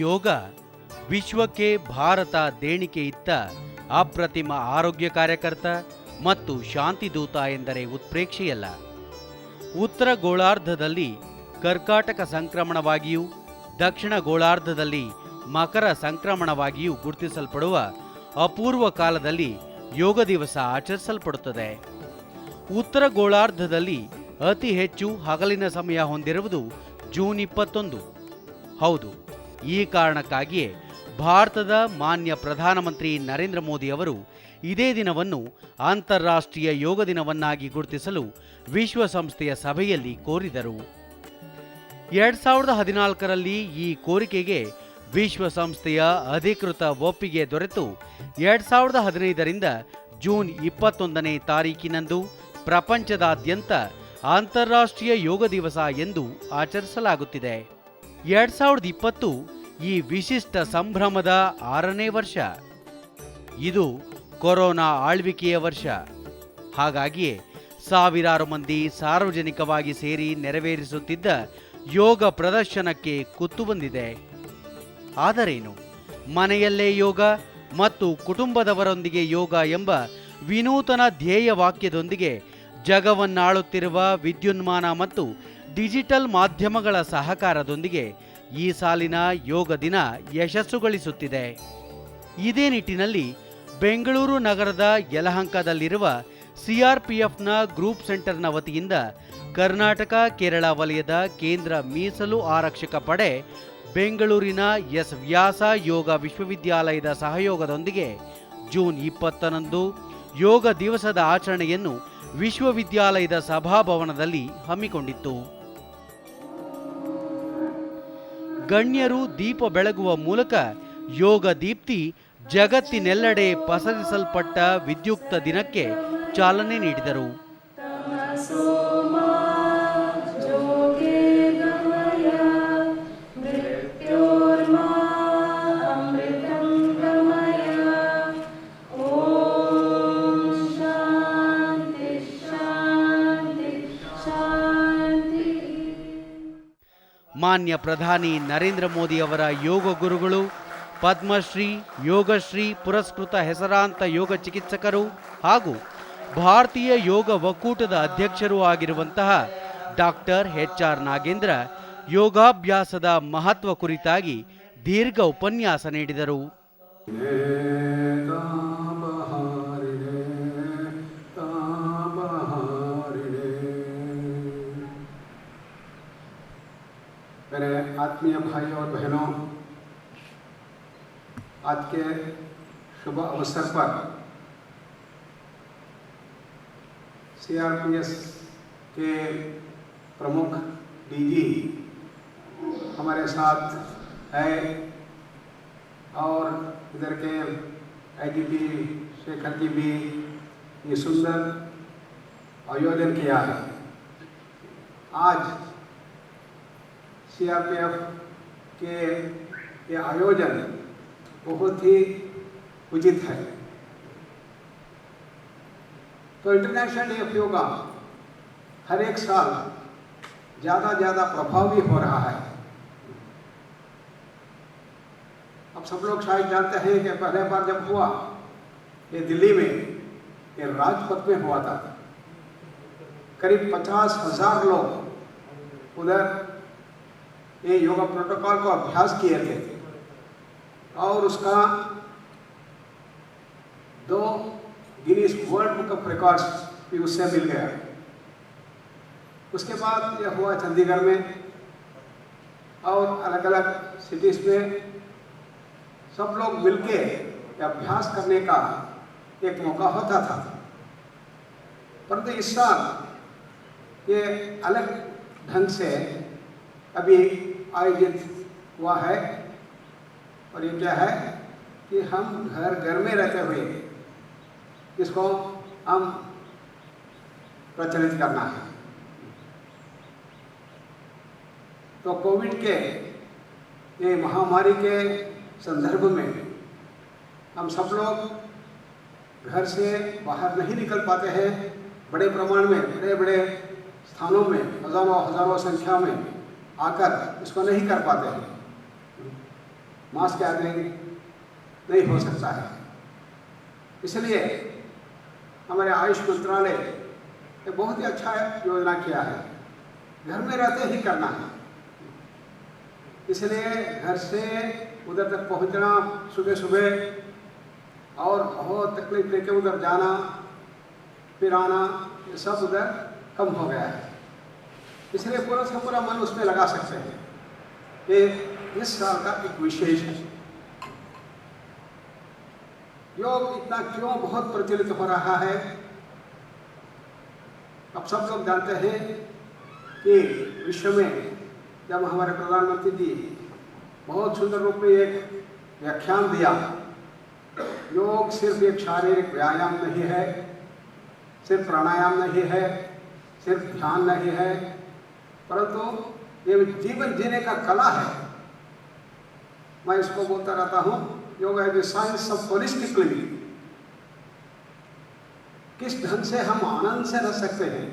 ಯೋಗ ವಿಶ್ವಕ್ಕೆ ಭಾರತ ದೇಣಿಗೆ ಇತ್ತ ಅಪ್ರತಿಮ ಆರೋಗ್ಯ ಕಾರ್ಯಕರ್ತ ಮತ್ತು ಶಾಂತಿದೂತ ಎಂದರೆ ಉತ್ಪ್ರೇಕ್ಷೆಯಲ್ಲ. ಉತ್ತರ ಗೋಳಾರ್ಧದಲ್ಲಿ ಕರ್ಕಾಟಕ ಸಂಕ್ರಮಣವಾಗಿಯೂ ದಕ್ಷಿಣ ಗೋಳಾರ್ಧದಲ್ಲಿ ಮಕರ ಸಂಕ್ರಮಣವಾಗಿಯೂ ಗುರುತಿಸಲ್ಪಡುವ ಅಪೂರ್ವ ಕಾಲದಲ್ಲಿ ಯೋಗ ದಿವಸ ಆಚರಿಸಲ್ಪಡುತ್ತದೆ. ಉತ್ತರ ಗೋಳಾರ್ಧದಲ್ಲಿ ಅತಿ ಹೆಚ್ಚು ಹಗಲಿನ ಸಮಯ ಹೊಂದಿರುವುದು ಜೂನ್ 21. ಹೌದು, ಈ ಕಾರಣಕ್ಕಾಗಿಯೇ ಭಾರತದ ಮಾನ್ಯ ಪ್ರಧಾನಮಂತ್ರಿ ನರೇಂದ್ರ ಮೋದಿ ಅವರು ಇದೇ ದಿನವನ್ನು ಅಂತಾರಾಷ್ಟ್ರೀಯ ಯೋಗ ದಿನವನ್ನಾಗಿ ಗುರುತಿಸಲು ವಿಶ್ವಸಂಸ್ಥೆಯ ಸಭೆಯಲ್ಲಿ ಕೋರಿದರು. 2014ರಲ್ಲಿ ಈ ಕೋರಿಕೆಗೆ ವಿಶ್ವಸಂಸ್ಥೆಯ ಅಧಿಕೃತ ಒಪ್ಪಿಗೆ ದೊರೆತು 2015ರಿಂದ ಜೂನ್ 21ನೇ ತಾರೀಕಿನಂದು ಪ್ರಪಂಚದಾದ್ಯಂತ ಅಂತಾರಾಷ್ಟ್ರೀಯ ಯೋಗ ದಿವಸ ಎಂದು ಆಚರಿಸಲಾಗುತ್ತಿದೆ. 2020 ಈ ವಿಶಿಷ್ಟ ಸಂಭ್ರಮದ 6ನೇ ವರ್ಷ. ಇದು ಕೊರೋನಾ ಆಳ್ವಿಕೆಯ ವರ್ಷ. ಹಾಗಾಗಿಯೇ ಸಾವಿರಾರು ಮಂದಿ ಸಾರ್ವಜನಿಕವಾಗಿ ಸೇರಿ ನೆರವೇರಿಸುತ್ತಿದ್ದ ಯೋಗ ಪ್ರದರ್ಶನಕ್ಕೆ ಕುತ್ತು ಬಂದಿದೆ. ಆದರೇನು, ಮನೆಯಲ್ಲೇ ಯೋಗ ಮತ್ತು ಕುಟುಂಬದವರೊಂದಿಗೆ ಯೋಗ ಎಂಬ ವಿನೂತನ ಧ್ಯೇಯ ವಾಕ್ಯದೊಂದಿಗೆ ಜಗವನ್ನಾಳುತ್ತಿರುವ ವಿದ್ಯುನ್ಮಾನ ಮತ್ತು ಡಿಜಿಟಲ್ ಮಾಧ್ಯಮಗಳ ಸಹಕಾರದೊಂದಿಗೆ ಈ ಸಾಲಿನ ಯೋಗ ದಿನ ಯಶಸ್ಸುಗಳಿಸುತ್ತಿದೆ. ಇದೇ ನಿಟ್ಟಿನಲ್ಲಿ ಬೆಂಗಳೂರು ನಗರದ ಯಲಹಂಕದಲ್ಲಿರುವ ಸಿಆರ್ಪಿಎಫ್ನ ಗ್ರೂಪ್ ಸೆಂಟರ್ನ ವತಿಯಿಂದ ಕರ್ನಾಟಕ ಕೇರಳ ವಲಯದ ಕೇಂದ್ರ ಮೀಸಲು ಆರಕ್ಷಕ ಪಡೆ ಬೆಂಗಳೂರಿನ ಎಸ್ ವ್ಯಾಸ ಯೋಗ ವಿಶ್ವವಿದ್ಯಾಲಯದ ಸಹಯೋಗದೊಂದಿಗೆ ಜೂನ್ 20ರಂದು ಯೋಗ ದಿವಸದ ಆಚರಣೆಯನ್ನು ವಿಶ್ವವಿದ್ಯಾಲಯದ ಸಭಾಭವನದಲ್ಲಿ ಹಮ್ಮಿಕೊಂಡಿತ್ತು. ಗಣ್ಯರು ದೀಪ ಬೆಳಗುವ ಮೂಲಕ ಯೋಗ ದೀಪ್ತಿ ಜಗತ್ತಿನೆಲ್ಲೆಡೆ ಪಸರಿಸಲ್ಪಟ್ಟ ವಿದ್ಯುಕ್ತ ದಿನಕ್ಕೆ ಚಾಲನೆ ನೀಡಿದರು. ಮಾನ್ಯ ಪ್ರಧಾನಿ ನರೇಂದ್ರ ಮೋದಿ ಅವರ ಯೋಗ ಗುರುಗಳು, ಪದ್ಮಶ್ರೀ, ಯೋಗಶ್ರೀ ಪುರಸ್ಕೃತ ಹೆಸರಾಂತ ಯೋಗ ಚಿಕಿತ್ಸಕರು ಹಾಗೂ ಭಾರತೀಯ ಯೋಗ ಒಕ್ಕೂಟದ ಅಧ್ಯಕ್ಷರೂ ಆಗಿರುವಂತಹ ಡಾಕ್ಟರ್ HR ನಾಗೇಂದ್ರ ಯೋಗಾಭ್ಯಾಸದ ಮಹತ್ವ ಕುರಿತಾಗಿ ದೀರ್ಘ ಉಪನ್ಯಾಸ ನೀಡಿದರು. मेरे आत्मीय भाई और बहनों, आज के शुभ अवसर पर CRPS के प्रमुख DG हमारे साथ है और इधर के IGP शेखर जी भी ये सुंदर आयोजन किया है. आज CRPF के ये आयोजन बहुत ही उचित है. तो इंटरनेशनल डे ऑफ योगा हर एक साल ज़्यादा प्रभावी हो रहा है. अब सब लोग शायद जानते हैं कि पहले बार जब हुआ ये दिल्ली में, ये राजपथ में हुआ था. करीब 50,000 लोग उधर ये योगा प्रोटोकॉल को अभ्यास किए थे और उसका 2 Guinness world book of records भी उससे मिल गया. उसके बाद यह हुआ चंडीगढ़ में और अलग अलग सिटीज़ में सब लोग मिलके अभ्यास करने का एक मौका होता था. परंतु इस साल ये अलग ढंग से अभी आयोजित हुआ है और ये क्या है कि हम घर में रहते हुए इसको हम प्रचलित करना है. तो कोविड के ये महामारी के संदर्भ में हम सब लोग घर से बाहर नहीं निकल पाते हैं. बड़े प्रमाण में बड़े स्थानों में हजारों संख्या में आकर इसको नहीं कर पाते हैं. मास गैदरिंग नहीं हो सकता है। इसलिए हमारे आयुष मंत्रालय ने बहुत ही अच्छा योजना किया है, घर में रहते ही करना है। इसलिए घर से उधर तक पहुंचना सुबह सुबह और बहुत तकलीफ लेके उधर जाना फिर आना, ये सब उधर कम हो गया है। इसलिए पूरा से पूरा मन उसमें लगा सकते हैं। ये इस साल का एक विशेष है। योग इतना क्यों बहुत प्रचलित हो रहा है? अब सब लोग जानते हैं कि विश्व में जब हमारे प्रधानमंत्री जी बहुत सुंदर रूप में एक व्याख्यान दिया, योग सिर्फ एक शारीरिक व्यायाम नहीं है, सिर्फ प्राणायाम नहीं है, सिर्फ ध्यान नहीं है, परंतु ये जीवन जीने का कला है। मैं इसको बोलता रहता हूँ, योग है the science of holistic living. किस ढंग से हम आनंद से रह सकते हैं,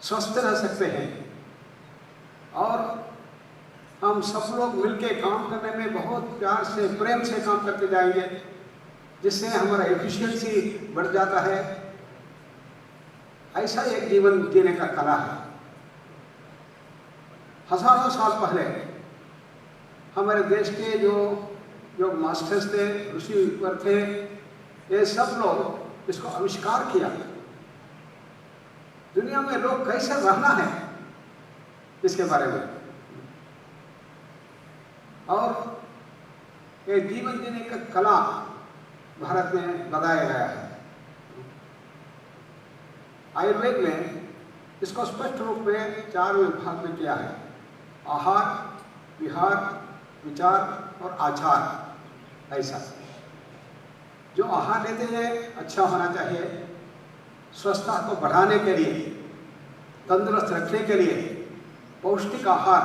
स्वस्थ रह सकते हैं और हम सब लोग मिलके काम करने में बहुत प्यार से प्रेम से काम करते जाएंगे, जिससे हमारा एफिशिएंसी बढ़ जाता है। ऐसा एक जीवन जीने का कला है। हजारों साल पहले हमारे देश के जो योग मास्टर्स थे, ऋषिवर थे, ये सब लोग इसको आविष्कार किया। दुनिया में लोग कैसे रहना है इसके बारे में, और ये जीवन जीने का कला भारत में बताया गया है। आयुर्वेद में इसको स्पष्ट रूप में 4 विभाग में किया है: आहार, विहार, विचार और आचार। ऐसा जो आहार लेते हैं अच्छा होना चाहिए, स्वस्थता को बढ़ाने के लिए, तंदुरुस्त रखने के लिए पौष्टिक आहार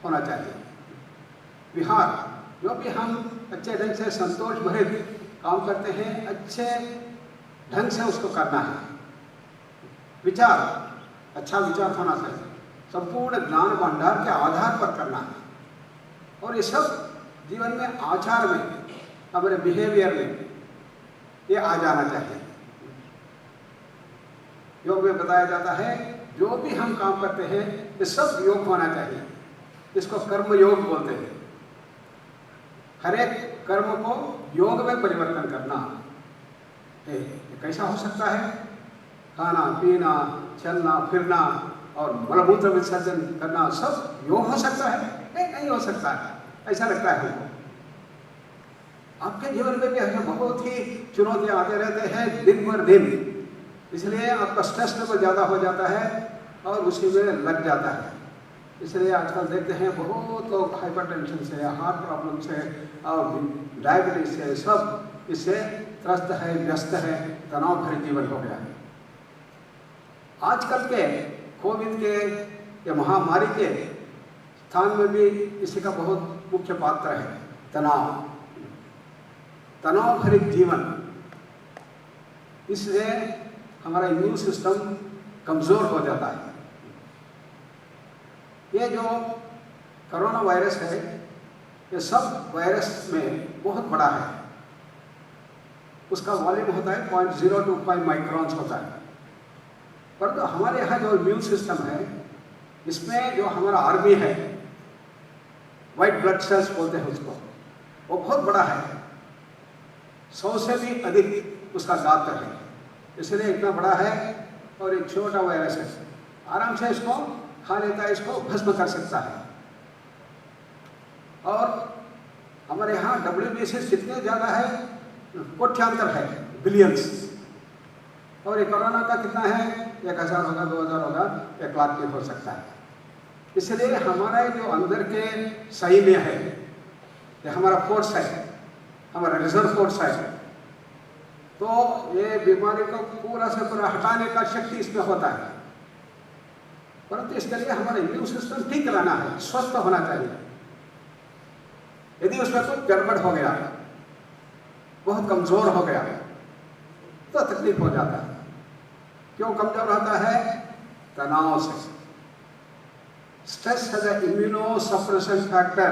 होना चाहिए। विहार, जो भी हम अच्छे ढंग से संतोष भरे काम करते हैं, अच्छे ढंग से उसको करना है। विचार, अच्छा विचार होना चाहिए, संपूर्ण ज्ञान भंडार के आधार पर करना है। और ये सब जीवन में, आचार में, हमारे बिहेवियर में ये आ जाना चाहिए। योग में बताया जाता है जो भी हम काम करते हैं ये सब योग होना चाहिए। इसको कर्म योग बोलते हैं। हर एक कर्म को योग में परिवर्तन करना। ये कैसा हो सकता है? खाना पीना, चलना फिरना और मलमूत्र विसर्जन करना सब योग हो सकता है? नहीं हो सकता है, ऐसा लगता है हमको। आपके जीवन में भी ऐसे बहुत ही चुनौतियां आते रहते हैं दिन भर दिन, इसलिए आपका स्ट्रेस लेवल ज़्यादा हो जाता है और उसी में लग जाता है। इसलिए आजकल देखते हैं बहुत लोग हाइपरटेंशन से, हार्ट प्रॉब्लम से और डायबिटीज से, सब इससे त्रस्त है, व्यस्त है, तनाव भरे जीवन हो गया है। आजकल के कोविड के या महामारी के स्थान में भी इसी का बहुत मुख्य पात्र है तनाव। तनाव भरित जीवन, इससे हमारा इम्यून सिस्टम कमजोर हो जाता है। ये जो कोरोना वायरस है, ये सब वायरस में बहुत बड़ा है। उसका वॉल्यूम होता है 0.025 माइक्रॉन्स होता है। परंतु हमारे यहाँ जो इम्यून सिस्टम है, इसमें जो हमारा आर्मी है, वाइट ब्लड सेल्स बोलते हैं उसको, वो बहुत बड़ा है। 100 से भी अधिक उसका गात्र है, इसलिए इतना बड़ा है। और एक छोटा वायरस है, आराम से इसको खा लेता है, इसको भस्म कर सकता है। और हमारे यहाँ WBC कितने ज़्यादा है? कोट्यांतर है, बिलियंस। और ये कोरोना का कितना है? 1000 होगा, 2000 होगा, 1 लाख भी हो सकता है। इसलिए हमारा जो अंदर के सैन्य है, ये हमारा फोर्स है, हमारा रिजर्व फोर्स है, तो ये बीमारी को पूरा से पूरा हटाने का शक्ति इसमें होता है। परंतु इसके लिए हमारा इम्यून सिस्टम ठीक रहना है, स्वस्थ होना चाहिए। यदि उसमें कुछ गड़बड़ हो गया, बहुत कमजोर हो गया, तो तकलीफ हो जाता है। क्यों कमजोर होता है? तनाव से। स्ट्रेस है इम्यूनो सप्रेशन फैक्टर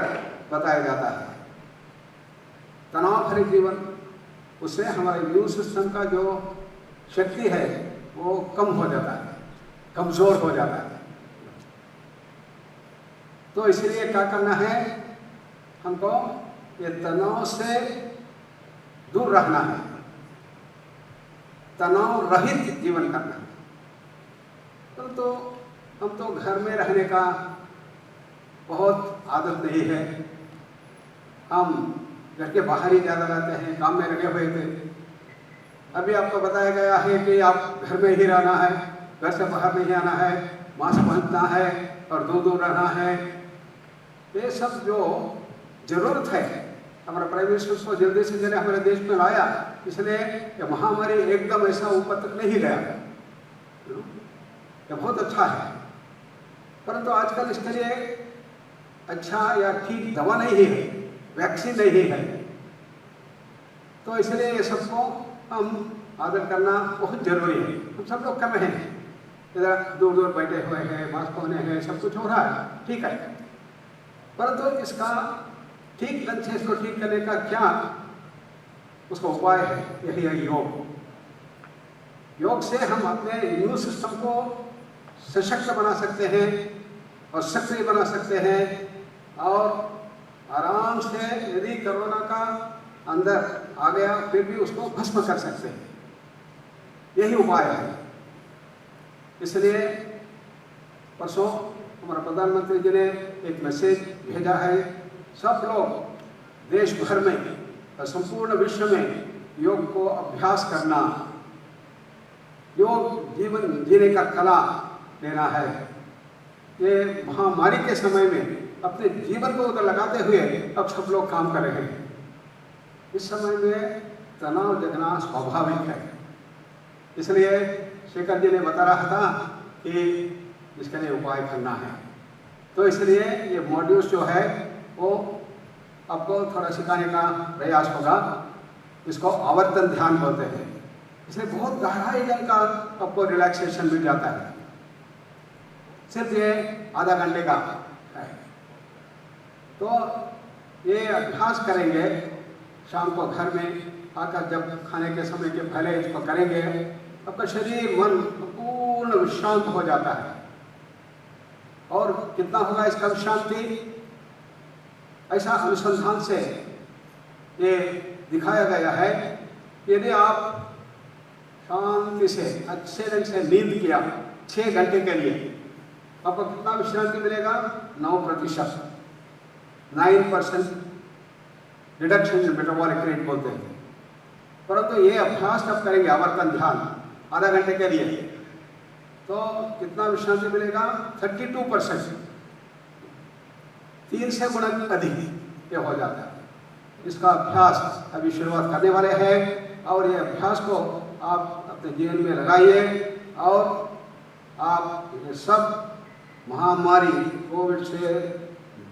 बताया जाता है। तनाव भरे जीवन, उससे हमारे इम्यून सिस्टम का जो शक्ति है वो कम हो जाता है, कमज़ोर हो जाता है। तो इसलिए क्या करना है, हमको ये तनाव से दूर रहना है, तनाव रहित जीवन करना है। तो हम तो घर में रहने का बहुत आदत नहीं है, हम घर के बाहर ही ज़्यादा रहते हैं, काम में लगे हुए थे। अभी आपको बताया गया है कि आप घर में ही रहना है, घर से बाहर नहीं आना है, मास्क पहनना है और दूर दूर रहना है। ये सब जो ज़रूरत है, हमारा प्राइम मिनिस्टर उसको जल्दी से जल्दी हमारे देश में लाया, इसलिए ये महामारी एकदम ऐसा ऊपर तक नहीं गया। ये बहुत अच्छा है, परंतु आजकल इसके लिए अच्छा या ठीक दवा नहीं है, वैक्सीन नहीं है। तो इसलिए ये सबको हम आदर करना बहुत जरूरी है। हम सब लोग कर रहे हैं, इधर दूर दूर बैठे हुए हैं, मास्क पहने हैं, सब कुछ हो रहा है, ठीक है। परंतु इसका ठीक ढंग से इसको ठीक करने का क्या उसका उपाय है, यही है योग। योग से हम अपने इम्यून सिस्टम को सशक्त बना सकते हैं और सक्रिय बना सकते हैं, और आराम से यदि कोरोना का अंदर आ गया फिर भी उसको भस्म कर सकते हैं, यही उपाय है। इसलिए परसों हमारा प्रधानमंत्री जी ने एक मैसेज भेजा है, सब लोग देश भर में और संपूर्ण विश्व में योग को अभ्यास करना, योग जीवन जीने का कला लेना है। ये महामारी के समय में अपने जीवन को उधर लगाते हुए अब सब लोग काम कर रहे हैं। इस समय में तनाव जगना स्वाभाविक है, इसलिए शेखर जी ने बता रहा था कि इसके लिए उपाय करना है। तो इसलिए ये मॉड्यूल्स जो है वो आपको थोड़ा सिखाने का प्रयास होगा। इसको आवर्तन ध्यान बोलते हैं, इसलिए बहुत गहराई ढंग का आपको रिलैक्सेशन मिल जाता है। सिर्फ ये आधा घंटे का है, तो ये अभ्यास करेंगे शाम को घर में आकर, जब खाने के समय के पहले इसको करेंगे, आपका शरीर मन पूर्ण विश्रांत हो जाता है। और कितना होगा इसका विश्रांति, ऐसा अनुसंधान से ये दिखाया गया है, यदि आप शांति से अच्छे ढंग से नींद किया 6 घंटे के लिए, आपको कितना विश्रांति मिलेगा, 9%, 9% रिडक्शन इन मेटाबॉलिक रेट बोलते हैं। परंतु ये अभ्यास जब करेंगे आवर्तन ध्यान आधा घंटे के लिए, तो कितना विश्रांति मिलेगा, 32%, 3 से गुना अधिक ये हो जाता है। इसका अभ्यास अभी शुरुआत करने वाले हैं, और ये अभ्यास को आप अपने जीवन में लगाइए, और आप ये सब महामारी कोविड से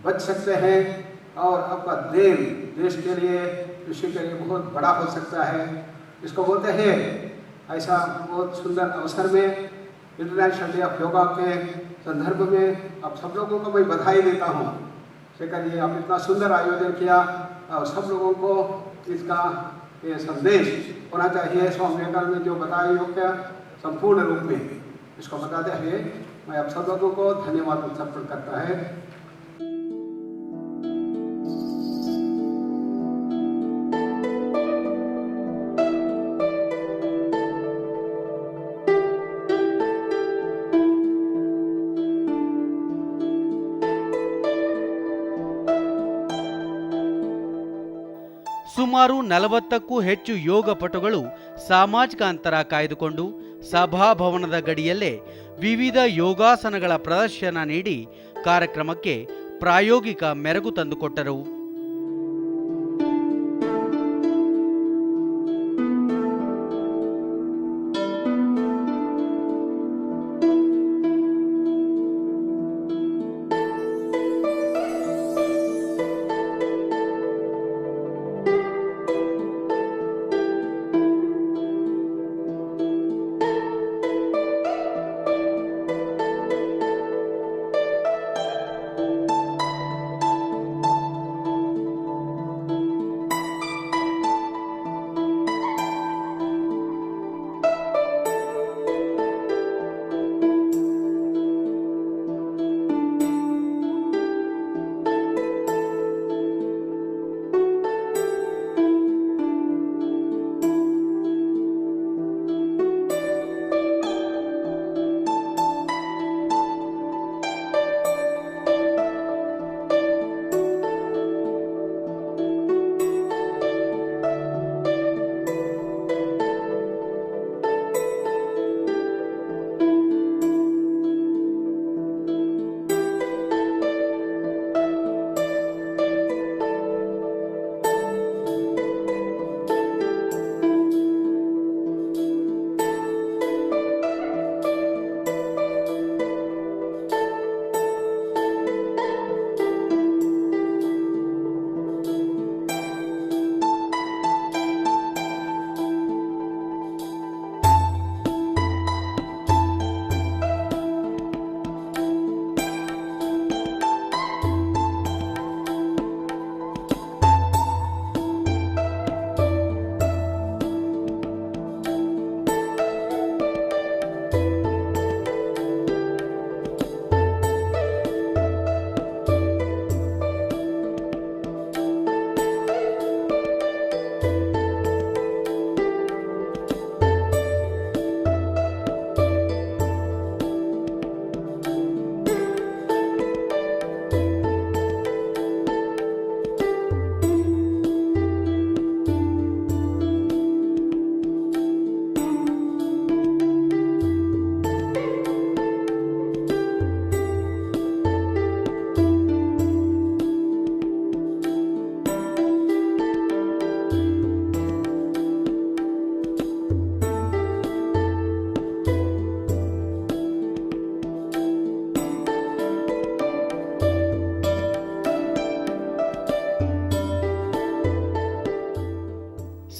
बच सकते हैं, और आपका देश के लिए, विश्व के लिए बहुत बड़ा हो सकता है। इसको बोलते हैं, ऐसा बहुत सुंदर अवसर में इंटरनेशनल डे ऑफ योगा के संदर्भ में आप सब लोगों को मैं बधाई देता हूँ। शेखर जी, आप इतना सुंदर आयोजन किया, और सब लोगों को इसका ये संदेश होना चाहिए। स्वामी विवेकानंद ने जो बताया योग का संपूर्ण रूप में, इसको बताते हुए मैं आप सब लोगों को धन्यवाद अर्पण करता है। ಸುಮಾರು 40ಕ್ಕೂ ಹೆಚ್ಚು ಯೋಗ ಪಟುಗಳು ಸಾಮಾಜಿಕ ಅಂತರ ಕಾಯ್ದುಕೊಂಡು ಸಭಾಭವನದ ಗಡಿಯಲ್ಲೇ ವಿವಿಧ ಯೋಗಾಸನಗಳ ಪ್ರದರ್ಶನ ನೀಡಿ ಕಾರ್ಯಕ್ರಮಕ್ಕೆ ಪ್ರಾಯೋಗಿಕ ಮೆರುಗು ತಂದುಕೊಟ್ಟರು.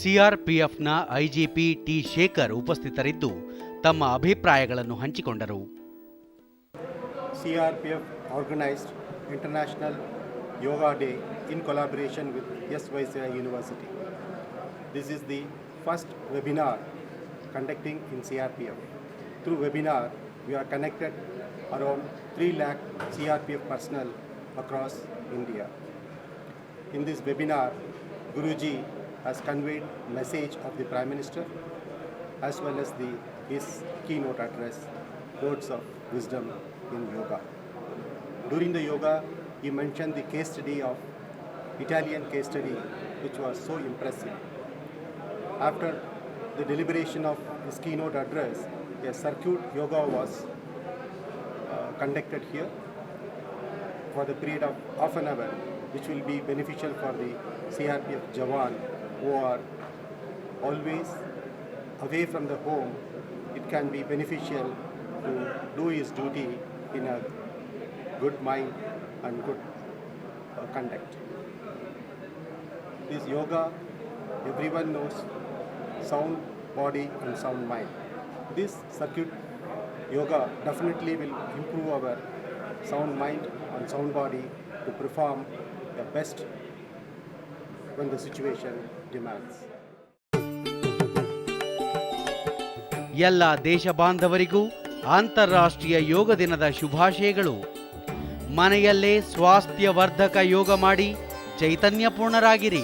ಸಿಆರ್ಪಿಎಫ್ನ ಐಜಿಪಿ ಟಿ ಶೇಖರ್ ಉಪಸ್ಥಿತರಿದ್ದು ತಮ್ಮ ಅಭಿಪ್ರಾಯಗಳನ್ನು ಹಂಚಿಕೊಂಡರು. CRPF organized International Yoga Day in collaboration with SYCI University. This is the first webinar conducting in CRPF. Through webinar, we are connected around 3 lakh CRPF personnel across India. In this webinar, Guruji has conveyed message of the Prime Minister as well as his keynote address, words of wisdom in yoga. During the yoga, he mentioned the case study of Italian case study, which was so impressive. After the deliberation of his keynote address, a circuit yoga was conducted here for the period of half an hour, which will be beneficial for the CRPF Jawan who are always away from the home. It can be beneficial to do his duty in a good mind and good conduct. This yoga, everyone knows, sound body and sound mind. This circuit yoga definitely will improve our sound mind and sound body to perform the best when the situation demands. ಎಲ್ಲ ದೇಶ ಬಾಂಧವರಿಗೂ ಅಂತಾರಾಷ್ಟ್ರೀಯ ಯೋಗ ದಿನದ ಶುಭಾಶಯಗಳು. ಮನೆಯಲ್ಲೇ ಸ್ವಾಸ್ಥ್ಯವರ್ಧಕ ಯೋಗ ಮಾಡಿ ಚೈತನ್ಯಪೂರ್ಣರಾಗಿರಿ.